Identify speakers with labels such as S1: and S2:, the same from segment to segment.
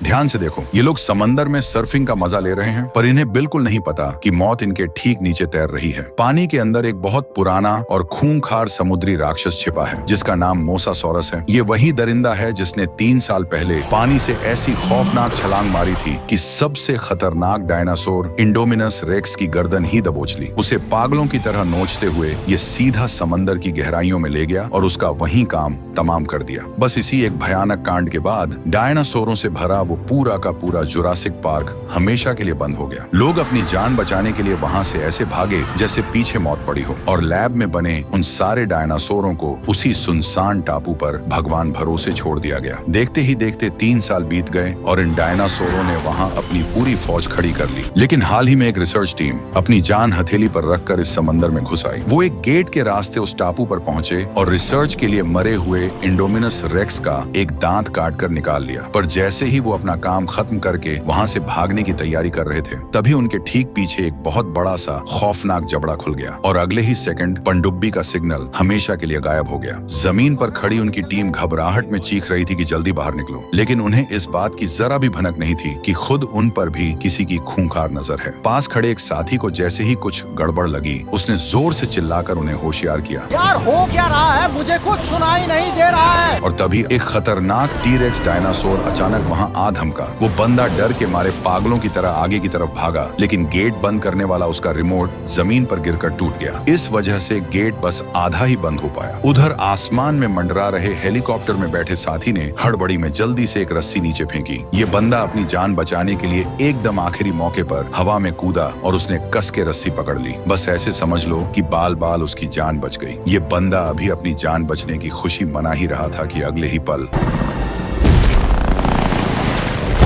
S1: ध्यान से देखो, ये लोग समंदर में सर्फिंग का मजा ले रहे हैं, पर इन्हें बिल्कुल नहीं पता कि मौत इनके ठीक नीचे तैर रही है। पानी के अंदर एक बहुत पुराना और खूंखार समुद्री राक्षस छिपा है, जिसका नाम मोसासॉरस है। ये वही दरिंदा है जिसने 3 साल पहले पानी से ऐसी खौफनाक छलांग मारी थी कि सबसे खतरनाक डायनासोर इंडोमिनस रेक्स की गर्दन ही दबोच ली। उसे पागलों की तरह नोचते हुए ये सीधा समंदर की गहराइयों में ले गया और उसका वही काम तमाम कर दिया। बस इसी एक भयानक कांड के बाद डायनासोरों से भरा वो पूरा का पूरा जुरासिक पार्क हमेशा के लिए बंद हो गया। लोग अपनी जान बचाने के लिए वहां से ऐसे भागे जैसे पीछे मौत पड़ी हो, और लैब में बने उन सारे डायनासोरों को उसी सुनसान टापू पर भगवान भरोसे छोड़ दिया गया। देखते ही देखते 3 साल बीत गए और इन डायनासोरों ने वहां अपनी पूरी फौज खड़ी कर ली। लेकिन हाल ही में एक रिसर्च टीम अपनी जान हथेली पर रखकर इस समंदर में घुस आई। वो एक गेट के रास्ते उस टापू पर पहुंचे और रिसर्च के लिए मरे हुए इंडोमिनस रेक्स का एक दांत काट कर निकाल लिया। पर जैसे ही वो अपना काम खत्म करके वहां से भागने की तैयारी कर रहे थे, तभी उनके ठीक पीछे एक बहुत बड़ा सा खौफनाक जबड़ा खुल गया और अगले ही सेकंड पनडुब्बी का सिग्नल हमेशा के लिए गायब हो गया। जमीन पर खड़ी उनकी टीम घबराहट में चीख रही थी कि जल्दी बाहर निकलो, लेकिन उन्हें इस बात की जरा भी भनक नहीं थी कि खुद उन पर भी किसी की खूंखार नजर है। पास खड़े एक साथी को जैसे ही कुछ गड़बड़ लगी, उसने जोर से चिल्लाकर उन्हें होशियार किया।
S2: यार हो क्या रहा है, मुझे कुछ सुनाई नहीं दे रहा है।
S1: और तभी एक खतरनाक टी-रेक्स डायनासोर अचानक वहां आ धमका। वो बंदा डर के मारे पागलों की तरह आगे की तरफ भागा, लेकिन गेट बंद करने वाला उसका रिमोट जमीन पर गिरकर टूट गया। इस वजह से गेट बस आधा ही बंद हो पाया। उधर आसमान में मंडरा रहे हेलीकॉप्टर में बैठे साथी ने हड़बड़ी में जल्दी से एक रस्सी नीचे फेंकी। ये बंदा अपनी जान बचाने के लिए एकदम आखिरी मौके पर हवा में कूदा और उसने कस के रस्सी पकड़ ली। बस ऐसे समझ लो कि बाल बाल उसकी जान बच गई। ये बंदा अभी अपनी जान बचने की खुशी मना ही रहा था कि अगले ही पल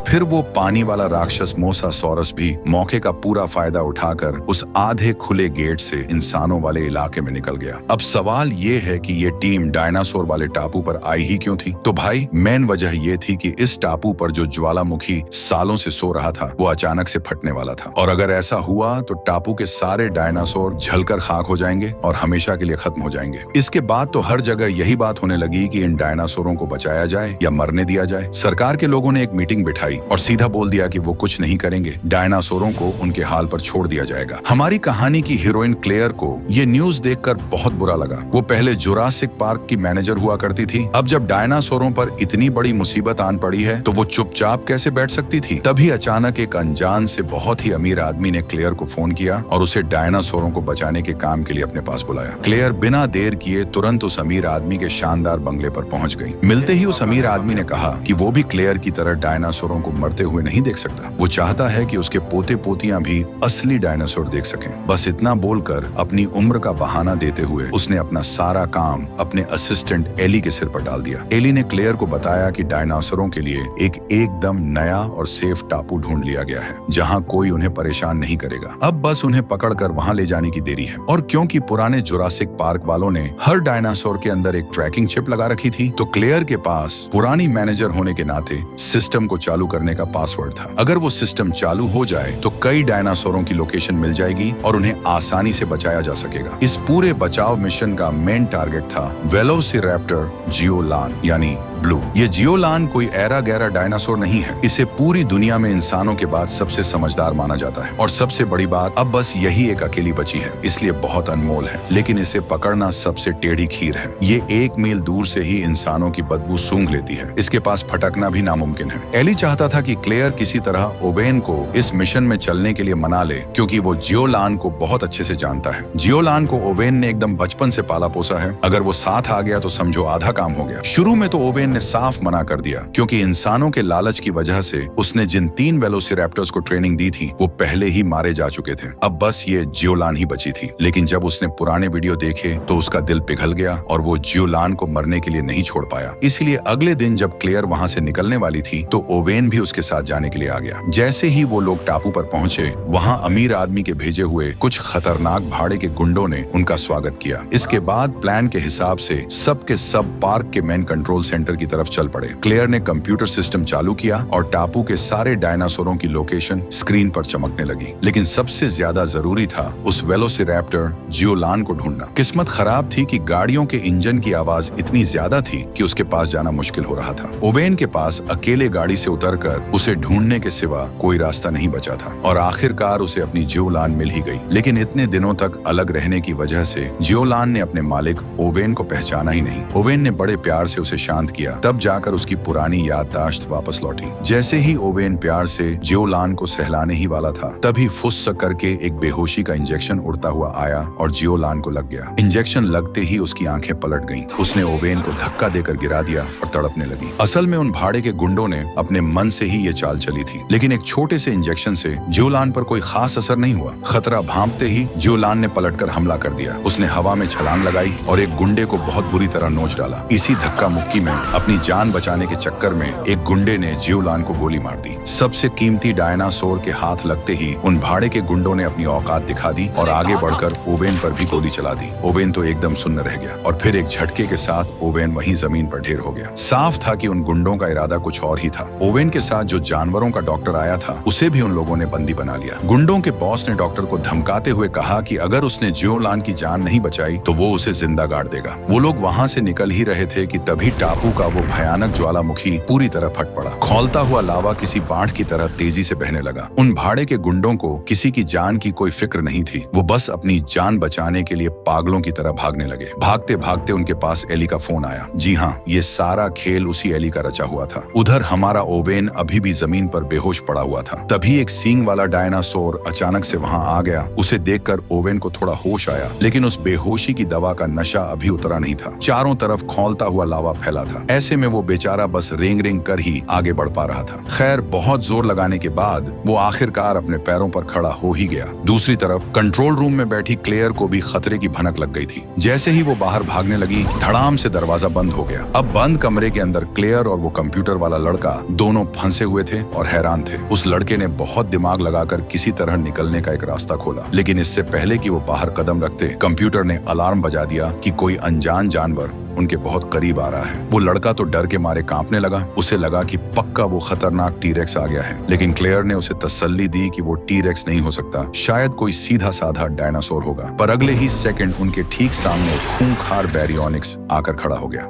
S1: फिर वो पानी वाला राक्षस मोसासॉरस भी मौके का पूरा फायदा उठाकर उस आधे खुले गेट से इंसानों वाले इलाके में निकल गया। अब सवाल ये है कि ये टीम डायनासोर वाले टापू पर आई ही क्यों थी? तो भाई मेन वजह ये थी कि इस टापू पर जो ज्वालामुखी सालों से सो रहा था वो अचानक से फटने वाला था, और अगर ऐसा हुआ तो टापू के सारे डायनासोर जलकर खाक हो जाएंगे और हमेशा के लिए खत्म हो जाएंगे। इसके बाद तो हर जगह यही बात होने लगी कि इन डायनासोरों को बचाया जाए या मरने दिया जाए। सरकार के लोगों ने एक मीटिंग बिठाई और सीधा बोल दिया कि वो कुछ नहीं करेंगे, डायनासोरों को उनके हाल पर छोड़ दिया जाएगा। हमारी कहानी की हीरोइन क्लेयर को ये न्यूज देखकर बहुत बुरा लगा। वो पहले जुरासिक पार्क की मैनेजर हुआ करती थी, अब जब डायनासोरों पर इतनी बड़ी मुसीबत आन पड़ी है तो वो चुपचाप कैसे बैठ सकती थी? तभी अचानक एक अनजान से बहुत ही अमीर आदमी ने क्लेयर को फोन किया और उसे डायनासोरों को बचाने के काम के लिए अपने पास बुलाया। क्लेयर बिना देर किए तुरंत उस अमीर आदमी के शानदार बंगले पर पहुंच गई। मिलते ही उस अमीर आदमी ने कहा कि वो भी क्लेयर की तरह डायनासोरों को मरते हुए नहीं देख सकता। वो चाहता है कि उसके पोते पोतियां भी असली डायनासोर देख सकें। बस इतना बोलकर अपनी उम्र का बहाना देते हुए उसने अपना सारा काम अपने असिस्टेंट एली के सिर पर डाल दिया। एली ने क्लेयर को बताया कि डायनासोरों के लिए एक एकदम नया और सेफ टापू ढूंढ लिया गया है जहां कोई उन्हें परेशान नहीं करेगा। अब बस उन्हें पकड़कर वहां ले जाने की देरी है। और क्योंकि पुराने जुरासिक पार्क वालों ने हर डायनासोर के अंदर एक ट्रैकिंग चिप लगा रखी थी, तो क्लेयर के पास पुरानी मैनेजर होने के नाते सिस्टम को चालू करने का पासवर्ड था। अगर वो सिस्टम चालू हो जाए तो कई डायनासोरों की लोकेशन मिल जाएगी और उन्हें आसानी से बचाया जा सकेगा। इस पूरे बचाव मिशन का मेन टारगेट था वेलोसिरैप्टर जियोलान यानी ब्लू। ये जियोलान कोई ऐरा गैरा डायनासोर नहीं है। इसे पूरी दुनिया में इंसानों के बाद सबसे समझदार माना जाता है, और सबसे बड़ी बात अब बस यही एक अकेली बची है, इसलिए बहुत अनमोल है। लेकिन इसे पकड़ना सबसे टेढ़ी खीर है। ये 1 मील दूर से ही इंसानों की बदबू सूंघ लेती है। इसके पास फटकना भी नामुमकिन है। एली चाहता था कि क्लेयर किसी तरह ओवेन को इस मिशन में चलने के लिए मना ले, क्योंकि वो जियोलान को बहुत अच्छे से जानता है। जियोलान को ओवेन ने एकदम बचपन से पाला पोसा है। अगर वो साथ आ गया तो समझो आधा काम हो गया। शुरू में तो ओवेन ने साफ मना कर दिया, क्योंकि इंसानों के लालच की वजह से उसने जिन 3 वेलोसिरैप्टर्स को ट्रेनिंग दी थी वो पहले ही मारे जा चुके थे। अब बस ये जियोलान ही बची थी। लेकिन जब उसने पुराने वीडियो देखे तो उसका दिल पिघल गया और वो जियोलान को मरने के लिए नहीं छोड़ पाया। इसलिए अगले दिन जब क्लेयर वहां से निकलने वाली थी तो ओवेन भी उसके साथ जाने के लिए आ गया। जैसे ही वो लोग टापू पर पहुंचे, वहां अमीर आदमी के भेजे हुए कुछ खतरनाक भाड़े के गुंडों ने उनका स्वागत किया। इसके बाद प्लान के हिसाब से सब के सब पार्क के मेन कंट्रोल सेंटर की तरफ चल पड़े। क्लेयर ने कंप्यूटर सिस्टम चालू किया और टापू के सारे डायनासोरों की लोकेशन स्क्रीन पर चमकने लगी। लेकिन सबसे ज्यादा जरूरी था उस वेलोसिरैप्टर जियोलान को ढूंढना। किस्मत खराब थी कि गाड़ियों के इंजन की आवाज इतनी ज्यादा थी कि उसके पास जाना मुश्किल हो रहा था। ओवेन के पास अकेले गाड़ी से उतरकर उसे ढूंढने के सिवा कोई रास्ता नहीं बचा था और आखिरकार उसे अपनी जियोलान मिल ही गई। लेकिन इतने दिनों तक अलग रहने की वजह से जियोलान ने अपने मालिक ओवेन को पहचाना ही नहीं। ओवेन ने बड़े प्यार से उसे शांत किया, तब जाकर उसकी पुरानी याददाश्त वापस लौटी। जैसे ही ओवेन प्यार से जियोलान को सहलाने ही वाला था, तभी फुस करके एक बेहोशी का इंजेक्शन उड़ता हुआ आया और जियोलान को लग गया। इंजेक्शन लगते ही उसकी आंखें पलट गईं। उसने ओवेन को धक्का देकर गिरा दिया और तड़पने लगी। असल में उन भाड़े के गुंडों ने अपने मन से ही ये चाल चली थी। लेकिन एक छोटे से इंजेक्शन से जियोलान पर कोई खास असर नहीं हुआ। खतरा भांपते ही जियोलान ने पलटकर हमला कर दिया। उसने हवा में छलांग लगाई और एक गुंडे को बहुत बुरी तरह नोच डाला। इसी धक्का मुक्की में अपनी जान बचाने के चक्कर में एक गुंडे ने जियोलान को गोली मार दी। सबसे कीमती डायनासोर के हाथ लगते ही उन भाड़े के गुंडों ने अपनी औकात दिखा दी और आगे बढ़कर ओवेन पर भी गोली चला दी। ओवेन तो एकदम सुन्न रह गया और फिर एक झटके के साथ ओवेन वहीं जमीन पर ढेर हो गया। साफ था कि उन गुंडों का इरादा कुछ और ही था। ओवेन के साथ जो जानवरों का डॉक्टर आया था, उसे भी उन लोगों ने बंदी बना लिया। गुंडों के बॉस ने डॉक्टर को धमकाते हुए कहा कि अगर उसने जियोलान की जान नहीं बचाई तो वो उसे जिंदा गाड़ देगा। वो लोग वहां से निकल ही रहे थे कि तभी टापू का वो भयानक ज्वालामुखी पूरी तरह फट पड़ा। खौलता हुआ लावा किसी बाढ़ की तरह तेजी से बहने लगा। उन भाड़े के गुंडों को किसी की जान की कोई फिक्र नहीं थी। वो बस अपनी जान बचाने के लिए पागलों की तरह भागने लगे। भागते भागते उनके पास एली का फोन आया। जी हाँ, ये सारा खेल उसी एली का रचा हुआ था। उधर हमारा ओवेन अभी भी जमीन पर बेहोश पड़ा हुआ था। तभी एक सींग वाला डायनासोर अचानक से वहां आ गया। उसे देखकर ओवेन को थोड़ा होश आया, लेकिन उस बेहोशी की दवा का नशा अभी उतरा नहीं था। चारों तरफ खौलता हुआ लावा फैला था। ऐसे में वो बेचारा बस रेंग रेंग कर ही आगे बढ़ पा रहा था। खैर, बहुत जोर लगाने के बाद वो आखिरकार अपने पैरों पर खड़ा हो ही गया। दूसरी तरफ कंट्रोल रूम में बैठी क्लेयर को भी खतरे की भनक लग गई थी। जैसे ही वो बाहर भागने लगी, धड़ाम से दरवाजा बंद हो गया। अब बंद कमरे के अंदर क्लेयर और वो कंप्यूटर वाला लड़का दोनों फंसे हुए थे और हैरान थे। उस लड़के ने बहुत दिमाग लगाकर किसी तरह निकलने का एक रास्ता खोला, लेकिन इससे पहले कि वो बाहर कदम रखते, कंप्यूटर ने अलार्म बजा दिया कि कोई अनजान जानवर उनके बहुत करीब आ रहा है। वो लड़का तो डर के मारे कांपने लगा। उसे लगा कि पक्का वो खतरनाक टीरेक्स आ गया है। लेकिन क्लेयर ने उसे तसल्ली दी कि वो टीरेक्स नहीं हो सकता, शायद कोई सीधा साधा डायनासोर होगा। पर अगले ही सेकंड उनके ठीक सामने खूंखार बैरियोनिक्स आकर खड़ा हो गया।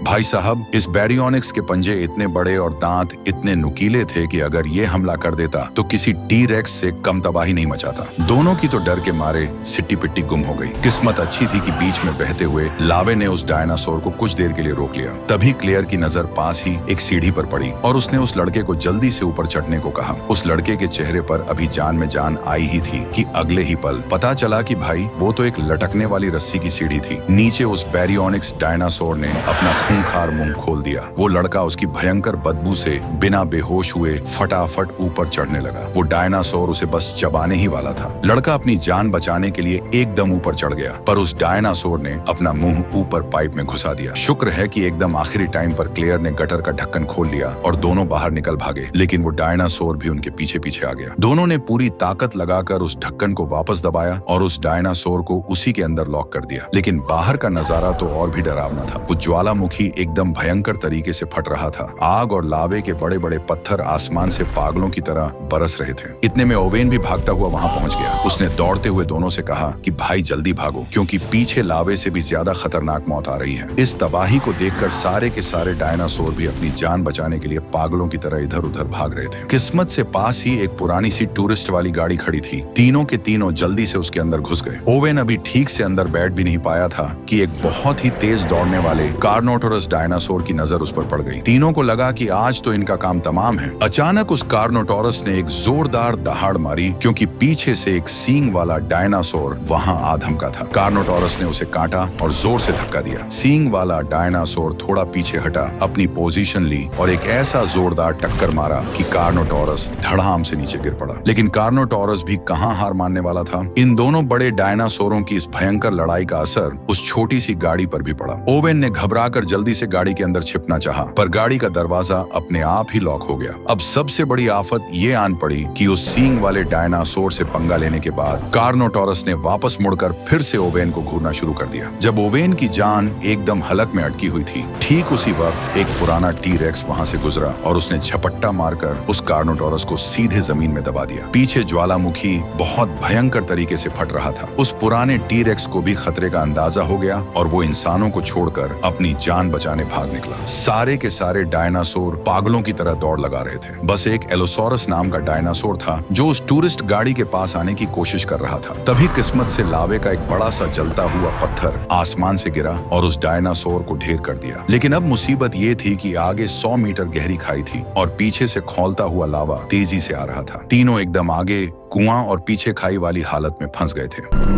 S1: भाई साहब, इस बैरियोनिक्स के पंजे इतने बड़े और दांत इतने नुकीले थे कि अगर ये हमला कर देता तो किसी टीरेक्स से कम तबाही नहीं मचाता। दोनों की तो डर के मारे सिट्टी पिट्टी गुम हो गई। किस्मत अच्छी थी कि बीच में बहते हुए लावे ने उस डायनासोर को कुछ देर के लिए रोक लिया। तभी क्लेयर की नजर पास ही एक सीढ़ी पर पड़ी और उसने उस लड़के को जल्दी से ऊपर चढ़ने को कहा। उस लड़के के चेहरे पर अभी जान में जान आई ही थी कि अगले ही पल पता चला कि भाई वो तो एक लटकने वाली रस्सी की सीढ़ी थी। नीचे उस बैरियोनिक्स डायनासोर ने अपना खूंखार मुंह खोल दिया। वो लड़का उसकी भयंकर बदबू से बिना बेहोश हुए फटाफट ऊपर चढ़ने लगा। वो डायनासोर उसे बस चबाने ही वाला था। लड़का अपनी जान बचाने के लिए एकदम ऊपर चढ़ गया, पर उस डायनासोर ने अपना मुंह ऊपर पाइप में घुसा दिया। शुक्र है कि एकदम आखिरी टाइम पर क्लेयर ने गटर का ढक्कन खोल लिया और दोनों बाहर निकल भागे। लेकिन वो डायनासोर भी उनके पीछे पीछे आ गया। दोनों ने पूरी ताकत लगाकर उस ढक्कन को वापस दबाया और उस डायनासोर को उसी के अंदर लॉक कर दिया। लेकिन बाहर का नजारा तो और भी डरावना था। वो ज्वालामुखी एकदम भयंकर तरीके से फट रहा था। आग और लावे के बड़े बड़े पत्थर आसमान से पागलों की तरह बरस रहे थे। इतने में ओवेन भी भागता हुआ वहां पहुंच गया। उसने दौड़ते हुए दोनों से कहा कि भाई जल्दी भागो, क्योंकि पीछे लावे से भी ज्यादा खतरनाक मौत आ रही है। इस तबाही को देखकर सारे के सारे डायनासोर भी अपनी जान बचाने के लिए पागलों की तरह इधर उधर भाग रहे थे। किस्मत से पास ही एक पुरानी सी टूरिस्ट वाली गाड़ी खड़ी थी। तीनों के तीनों जल्दी से उसके अंदर घुस गए। ओवेन अभी ठीक से अंदर बैठ भी नहीं पाया था कि एक बहुत ही तेज दौड़ने वाले कार्नोटोरस डायनासोर की नजर उस पर पड़ गई। तीनों को लगा कि आज तो इनका काम तमाम है। अचानक उस कार्नोटोरस ने एक जोरदार दहाड़ मारी, क्योंकि पीछे से एक सींग वाला डायनासोर वहां आ धमका था। कार्नोटोरस ने उसे काटा और जोर से धक्का दिया। सींग वाला डायनासोर थोड़ा पीछे हटा, अपनी पोजीशन ली और एक ऐसा जोरदार टक्कर मारा कि कार्नोटोरस धड़ाम से नीचे गिर पड़ा। लेकिन कार्नोटोरस भी कहां हार मानने वाला था। इन दोनों बड़े डायनासोरों की इस भयंकर लड़ाई का असर उस छोटी सी गाड़ी पर भी पड़ा। ओवेन ने घबराकर जल्दी से गाड़ी के अंदर छिपना चाहा, पर गाड़ी का दरवाजा अपने आप ही लॉक हो गया। अब सबसे बड़ी आफत ये आन पड़ी कि उस सींग वाले डायनासोर से पंगा लेने के बाद कार्नोटोरस ने वापस मुड़कर फिर से ओवेन को घूरना शुरू कर दिया। जब ओवेन की जान एकदम हलक में अटकी हुई थी, ठीक उसी वक्त एक पुराना टी-रेक्स वहां से गुजरा और उसने झपट्टा मारकर उस कार्नोटोरस को सीधे जमीन में दबा दिया। पीछे ज्वालामुखी बहुत भयंकर तरीके से फट रहा था। उस पुराने टी-रेक्स को भी खतरे का अंदाजा हो गया और वो इंसानों को छोड़कर अपनी जान बचाने भाग निकला। सारे के सारे डायनासोर पागलों की तरह दौड़ लगा रहे थे। बस एक एलोसोरस नाम का डायनासोर था जो उस टूरिस्ट गाड़ी के पास आने की कोशिश कर रहा था। तभी किस्मत से लावे का एक बड़ा सा जलता हुआ पत्थर आसमान से गिरा और उस डायनासोर को ढेर कर दिया। लेकिन अब मुसीबत ये थी कि आगे 100 मीटर गहरी खाई थी और पीछे से खौलता हुआ लावा तेजी से आ रहा था। तीनों एकदम आगे कुआं और पीछे खाई वाली हालत में फंस गए थे।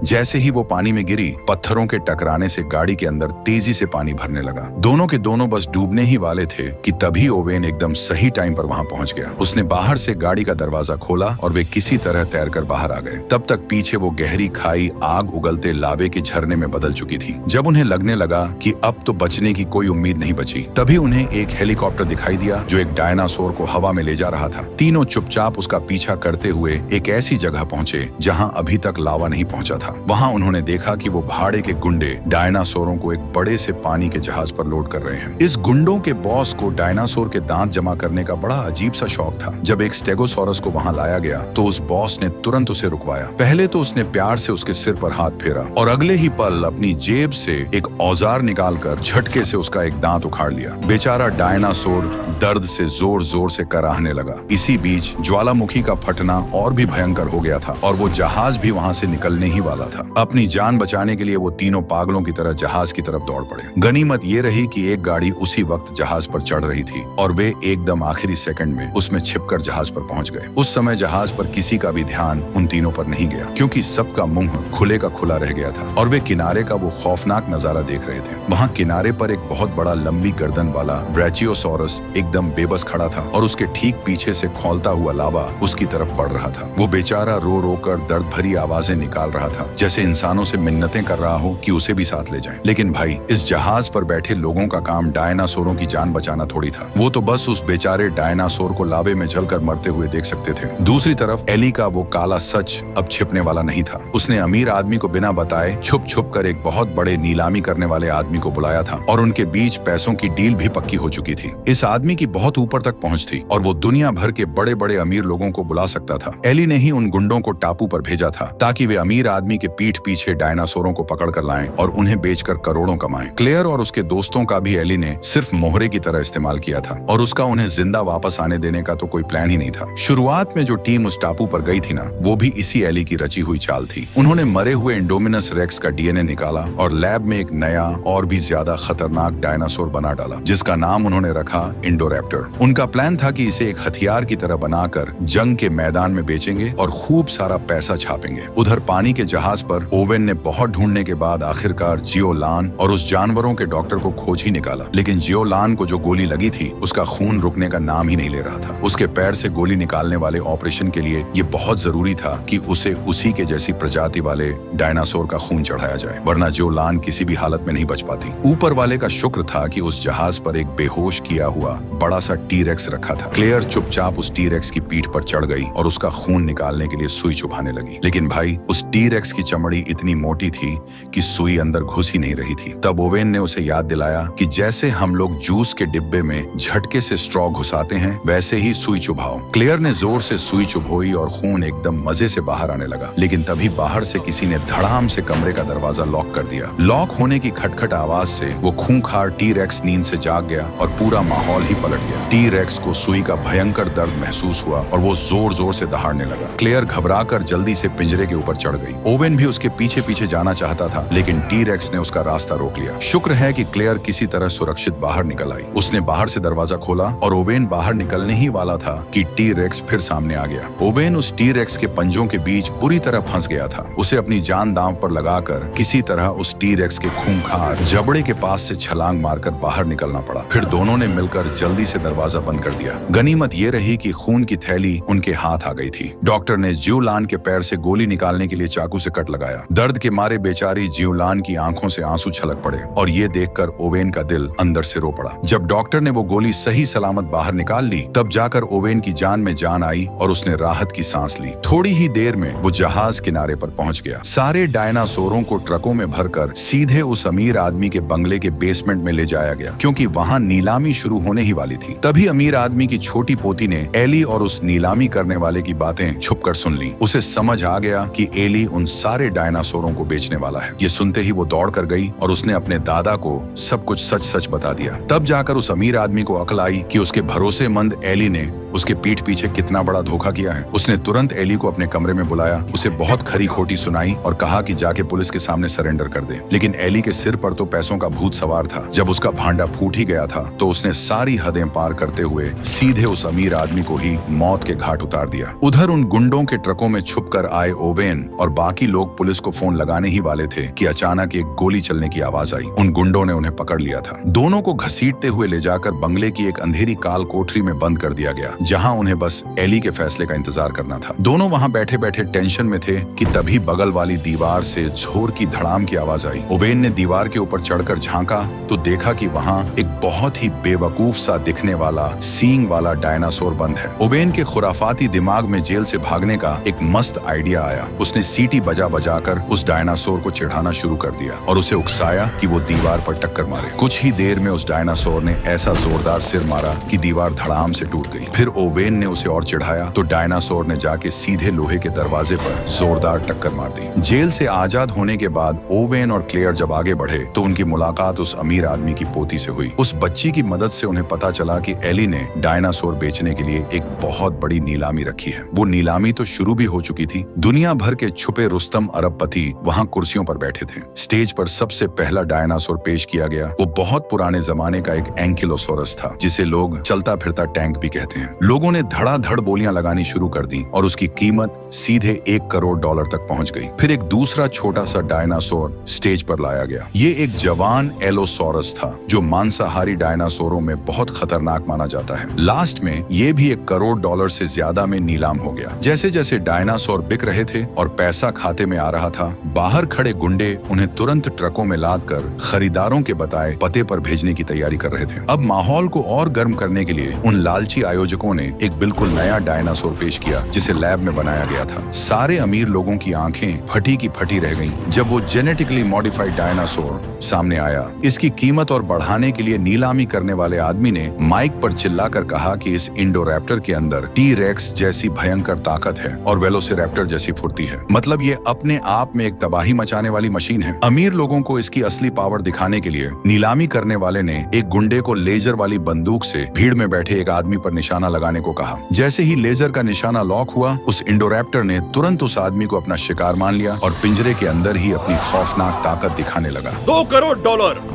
S1: जैसे ही वो पानी में गिरी, पत्थरों के टकराने से गाड़ी के अंदर तेजी से पानी भरने लगा। दोनों के दोनों बस डूबने ही वाले थे कि तभी ओवेन एकदम सही टाइम पर वहां पहुंच गया। उसने बाहर से गाड़ी का दरवाजा खोला और वे किसी तरह तैरकर बाहर आ गए। तब तक पीछे वो गहरी खाई आग उगलते लावे के झरने में बदल चुकी थी। जब उन्हें लगने लगा कि अब तो बचने की कोई उम्मीद नहीं बची, तभी उन्हें एक हेलीकॉप्टर दिखाई दिया जो एक डायनासोर को हवा में ले जा रहा था। तीनों चुपचाप उसका पीछा करते हुए एक ऐसी जगह पहुंचे जहां अभी तक लावा नहीं पहुंचा था। वहां उन्होंने देखा कि वो भाड़े के गुंडे डायनासोरों को एक बड़े से पानी के जहाज पर लोड कर रहे हैं। इस गुंडों के बॉस को डायनासोर के दांत जमा करने का बड़ा अजीब सा शौक था। जब एक स्टेगोसोरस को वहां लाया गया तो उस बॉस ने तुरंत उसे रुकवाया। पहले तो उसने प्यार से उसके सिर पर हाथ फेरा और अगले ही पल अपनी जेब से एक औजार निकालकर झटके से उसका एक दांत उखाड़ लिया। बेचारा डायनासोर दर्द से जोर जोर से कराहने लगा। इसी बीच ज्वालामुखी का फटना और भी भयंकर हो गया था और वो जहाज भी वहां से निकलने ही वाला था। अपनी जान बचाने के लिए वो तीनों पागलों की तरह जहाज की तरफ दौड़ पड़े। गनीमत ये रही कि एक गाड़ी उसी वक्त जहाज पर चढ़ रही थी और वे एकदम आखिरी सेकंड में उसमें छिपकर जहाज पर पहुंच गए। उस समय जहाज पर किसी का भी ध्यान उन तीनों पर नहीं गया क्योंकि सबका मुंह खुले का खुला रह गया था और वे किनारे का वो खौफनाक नजारा देख रहे थे। वहां किनारे पर एक बहुत बड़ा लंबी गर्दन वाला ब्रैचियोसोरस एकदम बेबस खड़ा था और उसके ठीक पीछे से खौलता हुआ लावा उसकी तरफ बढ़ रहा था। वो बेचारा रो रो कर दर्द भरी आवाजें निकाल रहा था, जैसे इंसानों से मिन्नतें कर रहा हो कि उसे भी साथ ले जाएं। लेकिन भाई, इस जहाज पर बैठे लोगों का काम डायनासोरों की जान बचाना थोड़ी था। वो तो बस उस बेचारे डायनासोर को लावे में जलकर मरते हुए देख सकते थे। दूसरी तरफ एली का वो काला सच अब छिपने वाला नहीं था। उसने अमीर आदमी को बिना बताए छुप छुप कर एक बहुत बड़े नीलामी करने वाले आदमी को बुलाया था और उनके बीच पैसों की डील भी पक्की हो चुकी थी। इस आदमी की बहुत ऊपर तक पहुंच थी और वो दुनिया भर के बड़े बड़े अमीर लोगों को बुला सकता था। एली ने ही उन गुंडों को टापू पर भेजा था ताकि वे अमीर आदमी के पीठ पीछे डायनासोरों को पकड़ कर लाएं और उन्हें बेचकर करोड़ों कमाएं। क्लेयर और उसके दोस्तों का भी एली ने सिर्फ मोहरे की तरह इस्तेमाल किया था और उसका उन्हें जिंदा वापस आने देने का तो कोई प्लान ही नहीं था। शुरुआत में जो टीम उस टापू पर गई थी ना, वो भी इसी एली की रची हुई चाल थी। उन्होंने मरे हुए इंडोमिनस रेक्स का डीएनए निकाला और लैब में एक नया और भी ज्यादा खतरनाक डायनासोर बना डाला जिसका नाम उन्होंने रखा इंडोरैप्टर। उनका प्लान था कि इसे एक हथियार की तरह बनाकर जंग के मैदान में बेचेंगे और खूब सारा पैसा छापेंगे। उधर पानी के जहाज पर ओवेन ने बहुत ढूंढने के बाद आखिरकार जियोलान और उस जानवरों के डॉक्टर को खोज ही निकाला। लेकिन जियोलान को जो गोली लगी थी उसका खून रुकने का नाम ही नहीं ले रहा था। उसके पैर से गोली निकालने वाले ऑपरेशन के लिए ये बहुत जरूरी था कि उसे उसी के जैसी प्रजाति वाले डायनासोर का खून चढ़ाया जाए, वरना जियोलान किसी भी हालत में नहीं बच पाती। ऊपर वाले का शुक्र था कि उस जहाज पर एक बेहोश किया हुआ बड़ा सा टी-रेक्स रखा था। क्लेयर चुपचाप उस टी-रेक्स की पीठ पर चढ़ गई और उसका खून निकालने के लिए सुई चुभाने लगी। लेकिन भाई, उस टी-रेक्स की चमड़ी इतनी मोटी थी कि सुई अंदर घुस ही नहीं रही थी। तब ओवेन ने उसे याद दिलाया कि जैसे हम लोग जूस के डिब्बे में झटके से स्ट्रॉ घुसाते हैं, वैसे ही सुई चुभाओ। क्लेयर ने जोर से सुई चुभोई और खून एकदम मजे से बाहर आने लगा। लेकिन तभी बाहर से किसी ने धड़ाम से कमरे का दरवाजा लॉक कर दिया। लॉक होने की खटखट आवाज से वो खूंखार टी-रेक्स नींद से जाग गया और पूरा माहौल ही पलट गया। टी-रेक्स को सुई का भयंकर दर्द महसूस हुआ और वो जोर जोर से दहाड़ने लगा। क्लेयर घबराकर जल्दी से पिंजरे के ऊपर चढ़ गई। ओवेन भी उसके पीछे पीछे जाना चाहता था, लेकिन टी-रेक्स ने उसका रास्ता रोक लिया। शुक्र है कि क्लेयर किसी तरह सुरक्षित बाहर निकल आई। उसने बाहर से दरवाजा खोला और ओवेन बाहर निकलने ही वाला था कि टी-रेक्स फिर सामने आ गया। ओवेन उस टी-रेक्स के पंजों के बीच बुरी तरह फंस गया था। उसे अपनी जान दांव पर लगाकर किसी तरह उस टी-रेक्स के खूंखार जबड़े के पास से छलांग मारकर बाहर निकलना पड़ा। फिर दोनों ने मिलकर जल्दी से दरवाजा बंद कर दिया। गनीमत ये रही कि खून की थैली उनके हाथ आ गई थी। डॉक्टर ने जियोलान के पैर से गोली निकालने के लिए चाकू से कट लगाया। दर्द के मारे बेचारी जियोलान की आंखों से आंसू छलक पड़े और ये देखकर ओवेन का दिल अंदर से रो पड़ा। जब डॉक्टर ने वो गोली सही सलामत बाहर निकाल ली तब जाकर ओवेन की जान में जान आई और उसने राहत की सांस ली। थोड़ी ही देर में वो जहाज किनारे पर पहुंच गया। सारे डायनासोरों को ट्रकों में भरकर सीधे उस अमीर आदमी के बंगले के बेसमेंट में ले जाया गया, क्योंकि वहां नीलामी शुरू होने ही वाली थी। तभी अमीर आदमी की छोटी पोती ने एली और उस नीलामी करने वाले की बातें छुपकर सुन ली। उसे समझ आ गया कि एली उन सारे डायनासोरों को बेचने वाला है। ये सुनते ही वो दौड़ कर गई और उसने अपने दादा को सब कुछ सच सच बता दिया। तब जाकर उस अमीर आदमी को अक्ल आई कि उसके भरोसेमंद एली ने उसके पीठ पीछे कितना बड़ा धोखा किया है। उसने तुरंत एली को अपने कमरे में बुलाया, उसे बहुत खरी खोटी सुनाई और कहा कि जाके पुलिस के सामने सरेंडर कर दे। लेकिन एली के सिर पर तो पैसों का भूत सवार था। जब उसका भांडा फूट ही गया था तो उसने सारी हदें पार करते हुए सीधे उस अमीर आदमी को ही मौत के घाट उतार दिया। उधर उन गुंडों के ट्रकों में छुपकर आए ओवेन और बाकी लोग पुलिस को फोन लगाने ही वाले थे कि अचानक एक गोली चलने की आवाज आई। उन गुंडों ने उन्हें पकड़ लिया था। दोनों को घसीटते हुए ले जाकर बंगले की एक अंधेरी काल कोठरी में बंद कर दिया गया, जहां उन्हें बस एली के फैसले का इंतजार करना था। दोनों वहां बैठे बैठे टेंशन में थे कि तभी बगल वाली दीवार से झोर की धड़ाम की आवाज आई। ओवेन ने दीवार के ऊपर चढ़कर झांका तो देखा कि वहां एक बहुत ही बेवकूफ सा दिखने वाला सींग वाला डायनासोर बंद है। ओवेन के खुराफाती दिमाग में जेल से भागने का एक मस्त आइडिया आया। उसने सीटी बजा बजाकर उस डायनासोर को चिढ़ाना शुरू कर दिया और उसे उकसाया कि वो दीवार पर टक्कर मारे। कुछ ही देर में उस डायनासोर ने ऐसा जोरदार सिर मारा कि दीवार धड़ाम से टूट गई। फिर ओवेन ने उसे और चिढ़ाया तो डायनासोर ने जाके सीधे लोहे के दरवाजे पर जोरदार टक्कर मार दी। जेल से आजाद होने के बाद ओवेन और क्लेयर जब आगे बढ़े तो उनकी मुलाकात उस अमीर आदमी की पोती से हुई। उस बच्ची की मदद से उन्हें पता चला कि एली ने डायनासोर बेचने के लिए एक बहुत बड़ी नीलामी रखी है। वो नीलामी तो शुरू भी हो चुकी थी। दुनिया भर के छुपे रुस्तम अरबपति वहां कुर्सियों पर बैठे थे। स्टेज पर सबसे पहला डायनासोर पेश किया गया। वो बहुत पुराने जमाने का एक एंकिलोसोरस था, जिसे लोग चलता फिरता टैंक भी कहते हैं। लोगों ने धड़ाधड़ बोलियां लगानी शुरू कर दी और उसकी कीमत सीधे $1 करोड़ तक पहुंच गई। फिर एक दूसरा छोटा सा डायनासोर स्टेज पर लाया गया। ये एक जवान एलोसोरस था जो मांसाहारी डायनासोरों में बहुत खतरनाक माना जाता है। लास्ट में ये भी $1 करोड़ से ज्यादा में नीलाम हो गया। जैसे जैसे डायनासोर बिक रहे थे और पैसा खाते में आ रहा था, बाहर खड़े गुंडे उन्हें तुरंत ट्रकों में लाद कर खरीदारों के बताए पते पर भेजने की तैयारी कर रहे थे। अब माहौल को और गर्म करने के लिए उन लालची आयोजकों ने एक बिल्कुल नया डायनासोर पेश किया जिसे लैब में बनाया गया था। सारे अमीर लोगों की आंखें फटी की फटी रह गईं जब वो जेनेटिकली मॉडिफाइड डायनासोर सामने आया। इसकी कीमत और बढ़ाने के लिए नीलामी करने वाले आदमी ने माइक पर चिल्लाकर कहा कि इस इंडोरैप्टर के अंदर टी-रेक्स जैसी भयंकर ताकत है और वेलोसिरैप्टर जैसी फुर्ती है। मतलब ये अपने आप में एक तबाही मचाने वाली मशीन है। अमीर लोगों को इसकी असली पावर दिखाने के लिए नीलामी करने वाले ने एक गुंडे को लेजर वाली बंदूक से भीड़ में बैठे एक आदमी पर निशाना लगाने को कहा। जैसे ही लेजर का निशाना लॉक हुआ, उस इंडोरैप्टर ने तुरंत उस आदमी को अपना शिकार मान लिया और पिंजरे के अंदर ही अपनी खौफनाक ताकत दिखाने लगा।
S3: $2 करोड़।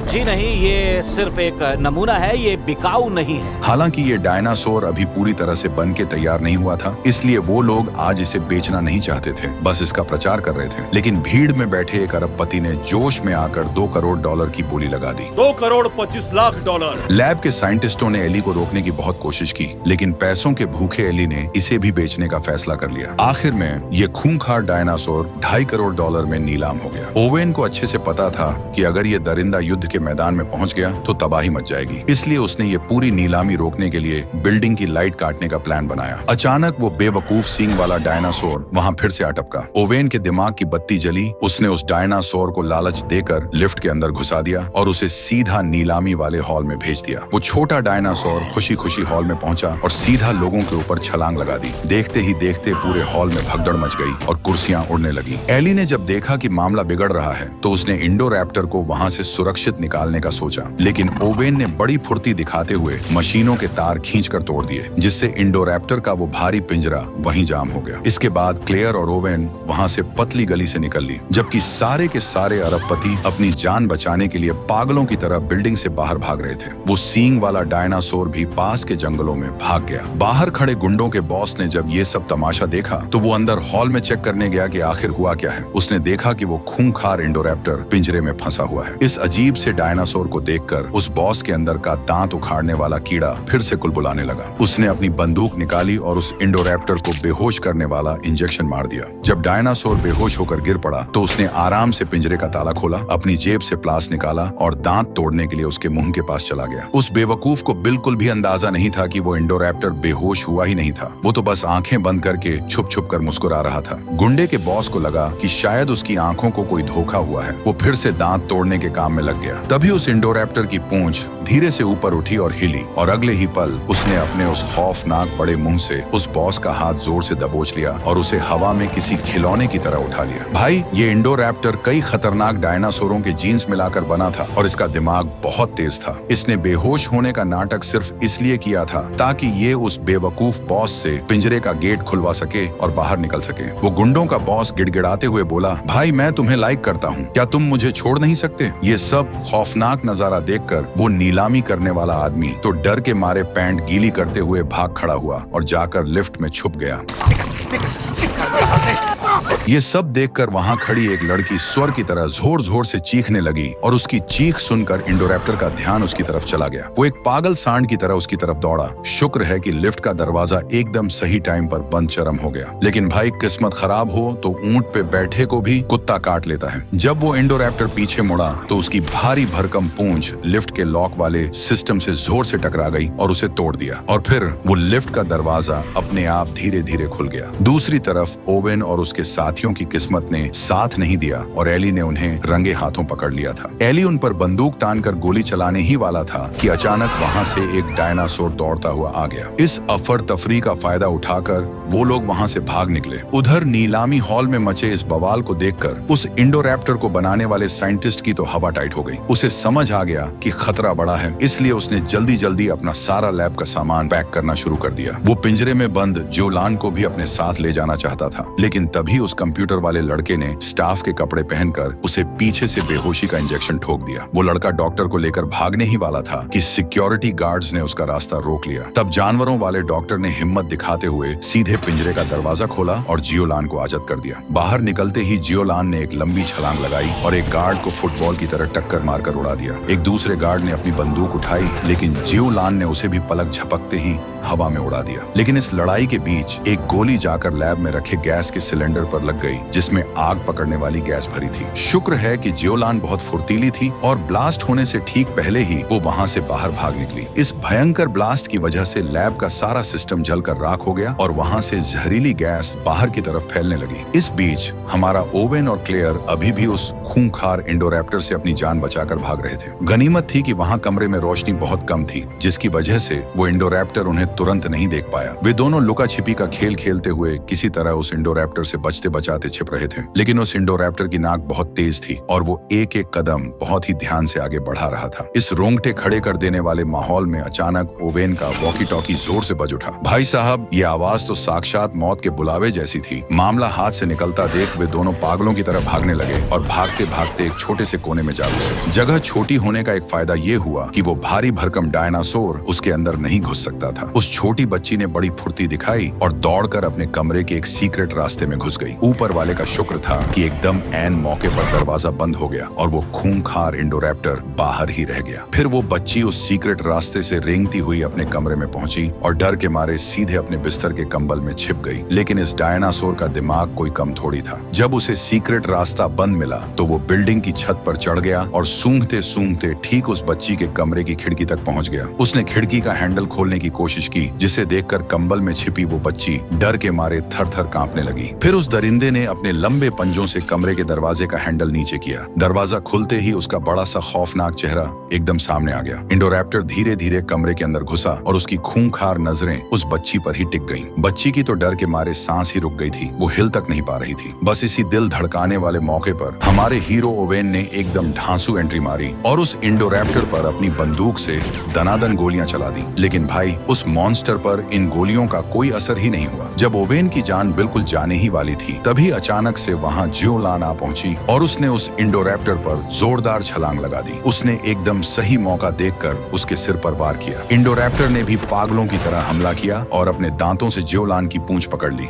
S4: जी नहीं, ये सिर्फ एक नमूना है, ये बिकाऊ नहीं है।
S1: हालांकि ये डायनासोर अभी पूरी तरह से बन के तैयार नहीं हुआ था, इसलिए वो लोग आज इसे बेचना नहीं चाहते थे, बस इसका प्रचार कर रहे थे। लेकिन भीड़ में बैठे एक अरबपति ने जोश में आकर $2 करोड़ की बोली लगा दी।
S3: $2,25,00,000।
S1: लैब के साइंटिस्टों ने एली को रोकने की बहुत कोशिश की, लेकिन पैसों के भूखे एली ने इसे भी बेचने का फैसला कर लिया। आखिर में ये खूंखार डायनासोर $2.5 करोड़ में नीलाम हो गया। ओवेन को अच्छे से पता था कि अगर ये दरिंदा युद्ध के मैदान में पहुंच गया तो तबाही मच जाएगी, इसलिए उसने ये पूरी नीलामी रोकने के लिए बिल्डिंग की लाइट काटने का प्लान बनाया। अचानक वो बेवकूफ सींग वाला डायनासोर वहां फिर से अटपका। ओवेन के दिमाग की बत्ती जली। उसने उस डायनासोर को लालच देकर लिफ्ट के अंदर घुसा दिया और उसे सीधा नीलामी वाले हॉल में भेज दिया। वो छोटा डायनासोर खुशी खुशी हॉल में पहुंचा और सीधा लोगों के ऊपर छलांग लगा दी। देखते ही देखते पूरे हॉल में भगदड़ मच गई और कुर्सियां उड़ने लगी। एली ने जब देखा कि मामला बिगड़ रहा है तो उसने इंडोरैप्टर को वहां से सुरक्षित निकालने का सोचा, लेकिन ओवेन ने बड़ी फुर्ती दिखाते हुए मशीनों के तार खींचकर तोड़ दिए, जिससे इंडोरैप्टर का वो भारी पिंजरा वहीं जाम हो गया। इसके बाद क्लेयर और ओवेन वहां से पतली गली से निकल ली, जबकि सारे के सारे अरबपति अपनी जान बचाने के लिए पागलों की तरह बिल्डिंग से बाहर भाग रहे थे। वो सींग वाला डायनासोर भी पास के जंगलों में भाग गया। बाहर खड़े गुंडों के बॉस ने जब ये सब तमाशा देखा तो वो अंदर हॉल में चेक करने गया कि आखिर हुआ क्या है। उसने देखा कि वो खूंखार इंडोरैप्टर पिंजरे में फंसा हुआ है। इस अजीब से डायनासोर को देखकर उस बॉस के अंदर का दांत उखाड़ने वाला कीड़ा फिर से कुलबुलाने लगा। उसने अपनी बंदूक निकाली और उस इंडोरैप्टर को बेहोश करने वाला इंजेक्शन मार दिया। जब डायनासोर बेहोश होकर गिर पड़ा तो उसने आराम से पिंजरे का ताला खोला, अपनी जेब से प्लास निकाला और दांत तोड़ने के लिए उसके मुंह के पास चला गया। उस बेवकूफ को बिल्कुल भी अंदाजा नहीं था कि वो इंडोरैप्टर बेहोश हुआ ही नहीं था। वो तो बस आंखें बंद करके छुप छुप कर मुस्कुरा रहा था। गुंडे के बॉस को लगा कि शायद उसकी आंखों को कोई धोखा हुआ है। वो फिर से दांत तोड़ने के काम में लग गया। तभी उस इंडोरैप्टर की पूंछ धीरे से ऊपर उठी और हिली और अगले ही पल उसने अपने उस खौफनाक बड़े मुंह से उस बॉस का हाथ जोर से दबोच लिया और उसे हवा में किसी खिलौने की तरह उठा लिया। भाई, ये इंडोरैप्टर कई खतरनाक डायनासोरों के जीन्स मिलाकर बना था और इसका दिमाग बहुत तेज था। इसने बेहोश होने का नाटक सिर्फ इसलिए किया था ताकि ये उस बेवकूफ बॉस से पिंजरे का गेट खुलवा सके और बाहर निकल सके। वो गुंडों का बॉस गिड़गिड़ाते हुए बोला, भाई मैं तुम्हें लाइक करता हूँ, क्या तुम मुझे छोड़ नहीं सकते? ये सब खौफनाक नजारा देखकर वो नीलामी करने वाला आदमी तो डर के मारे पैंट गीली करते हुए भाग खड़ा हुआ और जाकर लिफ्ट में छुप गया। ये सब देखकर वहां खड़ी एक लड़की स्वर की तरह जोर जोर से चीखने लगी और उसकी चीख सुनकर इंडोरैप्टर का ध्यान उसकी तरफ चला गया। वो एक पागल सांड की तरह उसकी तरफ दौड़ा। शुक्र है कि लिफ्ट का दरवाजा एकदम सही टाइम पर बंद चरम हो गया। लेकिन भाई, किस्मत खराब हो तो ऊंट पे बैठे को भी कुत्ता काट लेता है। जब वो इंडोरैप्टर पीछे मुड़ा तो उसकी भारी भरकम पूंछ लिफ्ट के लॉक वाले सिस्टम से जोर से टकरा गई और उसे तोड़ दिया और फिर वो लिफ्ट का दरवाजा अपने आप धीरे धीरे खुल गया। दूसरी तरफ ओवेन और उसके साथियों की किस्मत ने साथ नहीं दिया और एली ने उन्हें रंगे हाथों पकड़ लिया था। एली उन पर बंदूक तानकर गोली चलाने ही वाला था कि अचानक वहां से एक डायनासोर दौड़ता हुआ आ गया। इस अफर तफरी का फायदा उठाकर वो लोग वहां से भाग निकले। उधर नीलामी हॉल में मचे इस बवाल को देखकर उस इंडोरैप्टर को बनाने वाले साइंटिस्ट की तो हवा टाइट हो गई। उसे समझ आ गया कि खतरा बड़ा है, इसलिए उसने जल्दी जल्दी अपना सारा लैब का सामान पैक करना शुरू कर दिया। वो पिंजरे में बंद जियोलान को भी अपने साथ ले जाना चाहता था, लेकिन तभी उस कंप्यूटर वाले लड़के ने स्टाफ के कपड़े पहनकर उसे पीछे से बेहोशी का इंजेक्शन ठोक दिया। वो लड़का डॉक्टर को लेकर भागने ही वाला था कि सिक्योरिटी गार्ड्स ने उसका रास्ता रोक लिया। तब जानवरों वाले डॉक्टर ने हिम्मत दिखाते हुए सीधे पिंजरे का दरवाजा खोला और जियोलान को आजाद कर दिया। बाहर निकलते ही जियोलान ने एक लंबी छलांग लगाई और एक गार्ड को फुटबॉल की तरह टक्कर मारकर उड़ा दिया। एक दूसरे गार्ड ने अपनी बंदूक उठाई, लेकिन जियोलान ने उसे भी पलक झपकते ही हवा में उड़ा दिया। लेकिन इस लड़ाई के बीच एक गोली जाकर लैब में रखे गैस के सिलेंडर पर लग गई, जिसमें आग पकड़ने वाली गैस भरी थी। शुक्र है कि जियोलान बहुत फुर्तीली थी और ब्लास्ट होने से ठीक पहले ही वो वहां से बाहर भाग निकली। इस भयंकर ब्लास्ट की वजह से लैब का सारा सिस्टम जलकर राख हो गया और वहां से जहरीली गैस बाहर की तरफ फैलने लगी। इस बीच हमारा ओवेन और क्लेयर अभी भी उस खूंखार इंडोरैप्टर से अपनी जान बचाकर भाग रहे थे। गनीमत थी कि वहां कमरे में रोशनी बहुत कम थी, जिसकी वजह से वो इंडोरैप्टर उन्हें तुरंत नहीं देख पाया। वे दोनों लुका छिपी का खेल खेलते हुए किसी तरह उस इंडोरैप्टर से बचते बचाते छिप रहे थे। लेकिन उस इंडोरैप्टर की नाक बहुत तेज थी और वो एक एक कदम बहुत ही ध्यान से आगे बढ़ा रहा था। इस रोंगटे खड़े कर देने वाले माहौल में अचानक ओवेन का वॉकी टॉकी जोर से बज उठा। भाई साहब, ये आवाज तो साक्षात मौत के बुलावे जैसी थी। मामला हाथ से निकलता देख वे दोनों पागलों की तरह भागने लगे और भागते भागते एक छोटे से कोने में जा घुसे। जगह छोटी होने का एक फायदा ये हुआ कि वो भारी भरकम डायनासोर उसके अंदर नहीं घुस सकता था। उस छोटी बच्ची ने बड़ी फुर्ती दिखाई और दौड़कर अपने कमरे के एक सीक्रेट रास्ते में घुस गई। ऊपर वाले का शुक्र था कि एकदम ऐन मौके पर दरवाजा बंद हो गया और वो खूंखार इंडोरैप्टर बाहर ही रह गया। फिर वो बच्ची उस सीक्रेट रास्ते से रेंगती हुई अपने कमरे में पहुंची और डर के मारे सीधे अपने बिस्तर के कंबल में छिप गई। लेकिन इस डायनासोर का दिमाग कोई कम थोड़ी था। जब उसे सीक्रेट रास्ता बंद मिला तो वो बिल्डिंग की छत पर चढ़ गया और सूंघते सूंघते ठीक उस बच्ची के कमरे की खिड़की तक पहुंच गया। उसने खिड़की का हैंडल खोलने की कोशिश की, जिसे देखकर कंबल में छिपी वो बच्ची डर के मारे थर थर कांपने लगी। फिर उस दरिंदे ने अपने लंबे पंजों से कमरे के दरवाजे का हैंडल नीचे किया। दरवाजा खुलते ही उसका बड़ा सा खौफनाक चेहरा एकदम सामने आ गया। इंडोरैप्टर धीरे धीरे कमरे के अंदर घुसा और उसकी खूंखार नजरें उस बच्ची पर ही टिक गईं। बच्ची की तो डर के मारे सांस ही रुक गई थी, वो हिल तक नहीं पा रही थी। बस इसी दिल धड़काने वाले मौके पर हमारे हीरो ओवेन ने एकदम ढांसू एंट्री मारी और उस इंडोरैप्टर पर अपनी बंदूक से दनादन गोलियां चला दी। लेकिन भाई, उस मॉन्स्टर पर इन गोलियों का कोई असर ही नहीं हुआ। जब ओवेन की जान बिल्कुल जाने ही वाली थी, तभी अचानक से वहां जियोलान आ पहुंची और उसने उस इंडोरैप्टर पर जोरदार छलांग लगा दी। उसने एकदम सही मौका देखकर उसके सिर पर वार किया। इंडोरैप्टर ने भी पागलों की तरह हमला किया और अपने दांतों से जियोलान की पूंछ पकड़ ली।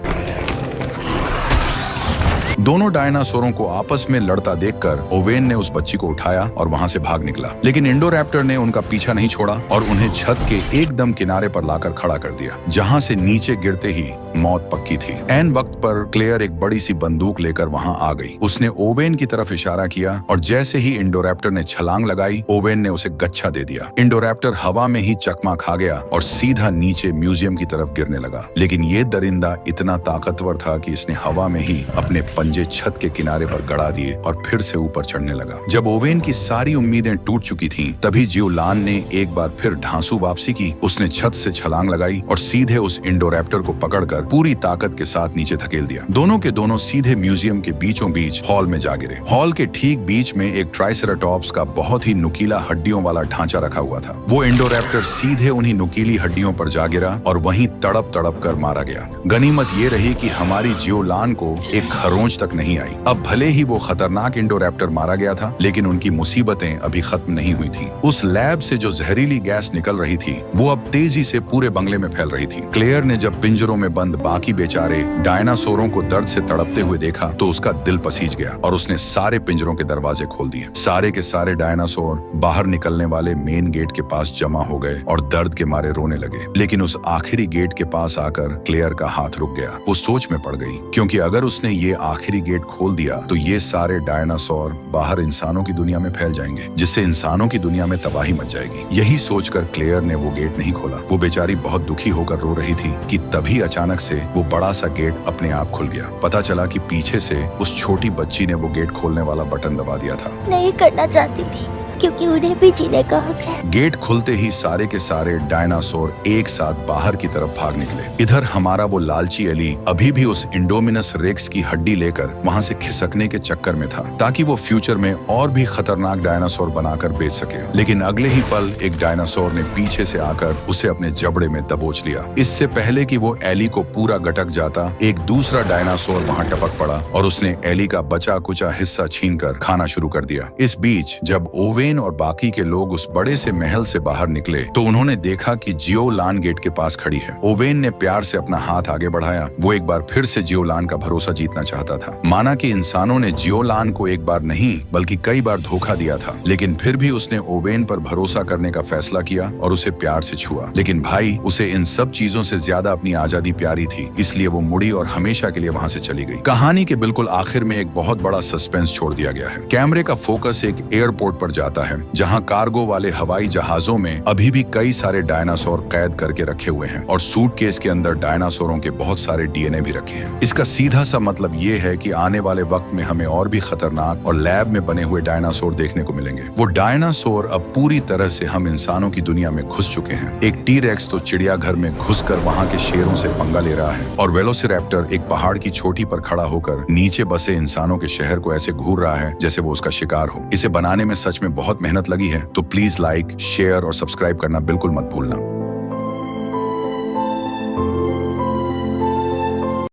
S1: दोनों डायनासोरों को आपस में लड़ता देखकर ओवेन ने उस बच्ची को उठाया और वहां से भाग निकला। लेकिन इंडोरैप्टर ने उनका पीछा नहीं छोड़ा और उन्हें छत के एकदम किनारे पर लाकर खड़ा कर दिया, जहां से नीचे गिरते ही मौत पक्की थी। ऐन वक्त पर क्लेयर एक बड़ी सी बंदूक लेकर वहां आ गई। उसने ओवेन की तरफ इशारा किया और जैसे ही इंडोरैप्टर ने छलांग लगाई, ओवेन ने उसे गच्छा दे दिया। इंडोरैप्टर हवा में ही चकमा खा गया और सीधा नीचे म्यूजियम की तरफ गिरने लगा। लेकिन ये दरिंदा इतना ताकतवर था कि इसने हवा में ही अपने पंजे छत के किनारे पर गड़ा दिए और फिर से ऊपर चढ़ने लगा। जब ओवेन की सारी उम्मीदें टूट चुकी थीं, तभी जियोलान ने एक बार फिर ढांसू वापसी की। उसने छत से छलांग लगाई और सीधे उस इंडोरैप्टर को पकड़कर पूरी ताकत के साथ नीचे धकेल दिया। दोनों के दोनों सीधे म्यूजियम के बीचों बीच हॉल में जा गिरे। हॉल के ठीक बीच में एक ट्राइसेराटॉप्स का बहुत ही नुकीला हड्डियों वाला ढांचा रखा हुआ था। वो इंडोरैप्टर सीधे उन्हीं नुकीली हड्डियों पर जा गिरा और वहीं तड़प तड़प कर मारा गया। गनीमत ये रही कि हमारी जियोलान को एक खरोंच तक नहीं आई। अब भले ही वो खतरनाक इंडोरैप्टर मारा गया था, लेकिन उनकी मुसीबतें अभी खत्म नहीं हुई थी। उस लैब से जो जहरीली गैस निकल रही थी, वो अब तेजी से पूरे बंगले में फैल रही थी। क्लेयर ने जब पिंजरों में बंद बाकी बेचारे डायनासोरों को दर्द से तड़पते हुए देखा तो उसका दिल पसीज गया और उसने सारे पिंजरों के दरवाजे खोल दिए। सारे के सारे डायनासोर बाहर निकलने वाले मेन गेट के पास जमा हो गए और दर्द के मारे रोने लगे। लेकिन उस आखिरी गेट के पास आकर क्लेयर का हाथ रुक गया। वो सोच में पड़ गई, क्योंकि अगर उसने ये आखिरी गेट खोल दिया तो ये सारे डायनासोर बाहर इंसानों की दुनिया में फैल जाएंगे, जिससे इंसानों की दुनिया में तबाही मच जाएगी। यही सोचकर क्लेयर ने वो गेट नहीं खोला। वो बेचारी बहुत दुखी होकर रो रही थी कि तभी अचानक से वो बड़ा सा गेट अपने आप खुल गया। पता चला कि पीछे से उस छोटी बच्ची ने वो गेट खोलने वाला बटन दबा दिया था।
S5: नहीं करना चाहती थी, क्योंकि उन्हें भी जीने का हक है।
S1: गेट खुलते ही सारे के सारे डायनासोर एक साथ बाहर की तरफ भाग निकले। इधर हमारा वो लालची एली अभी भी उस इंडोमिनस रेक्स की हड्डी लेकर वहां से खिसकने के चक्कर में था, ताकि वो फ्यूचर में और भी खतरनाक डायनासोर बनाकर बेच सके। लेकिन अगले ही पल एक डायनासोर ने पीछे से आकर उसे अपने जबड़े में दबोच लिया। इससे पहले कि वो एली को पूरा गटक जाता, एक दूसरा डायनासोर वहां टपक पड़ा और उसने एली का बचा कुचा हिस्सा छीनकर खाना शुरू कर दिया। इस बीच जब ओवेन और बाकी के लोग उस बड़े से महल से बाहर निकले तो उन्होंने देखा कि जियोलान गेट के पास खड़ी है। ओवेन ने प्यार से अपना हाथ आगे बढ़ाया। वो एक बार फिर से जियोलान का भरोसा जीतना चाहता था। माना कि इंसानों ने जियोलान को एक बार नहीं बल्कि कई बार धोखा दिया था, लेकिन फिर भी उसने ओवेन पर भरोसा करने का फैसला किया और उसे प्यार से छुआ। लेकिन भाई, उसे इन सब चीजों से ज्यादा अपनी आजादी प्यारी थी, इसलिए वो मुड़ी और हमेशा के लिए वहां से चली गई। कहानी के बिल्कुल आखिर में एक बहुत बड़ा सस्पेंस छोड़ दिया गया है। कैमरे का फोकस एक एयरपोर्ट पर जाता है, जहां कार्गो वाले हवाई जहाजों में अभी भी कई सारे डायनासोर कैद करके रखे हुए हैं और सूटकेस के अंदर डायनासोरों के बहुत सारे डीएनए भी रखे हैं। इसका सीधा सा मतलब ये है कि आने वाले वक्त में हमें और भी खतरनाक और लैब में बने हुए डायनासोर देखने को मिलेंगे। वो डायनासोर अब पूरी तरह से हम इंसानों की दुनिया में घुस चुके हैं। एक टी-रेक्स तो चिड़ियाघर में घुसकर वहां के शेरों से पंगा ले रहा है और वेलोसिरैप्टर एक पहाड़ की चोटी पर खड़ा होकर नीचे बसे इंसानों के शहर को ऐसे घूर रहा है जैसे वो उसका शिकार हो। इसे बनाने में सच में बहुत मेहनत लगी है, तो प्लीज लाइक, शेयर और सब्सक्राइब करना बिल्कुल मत भूलना।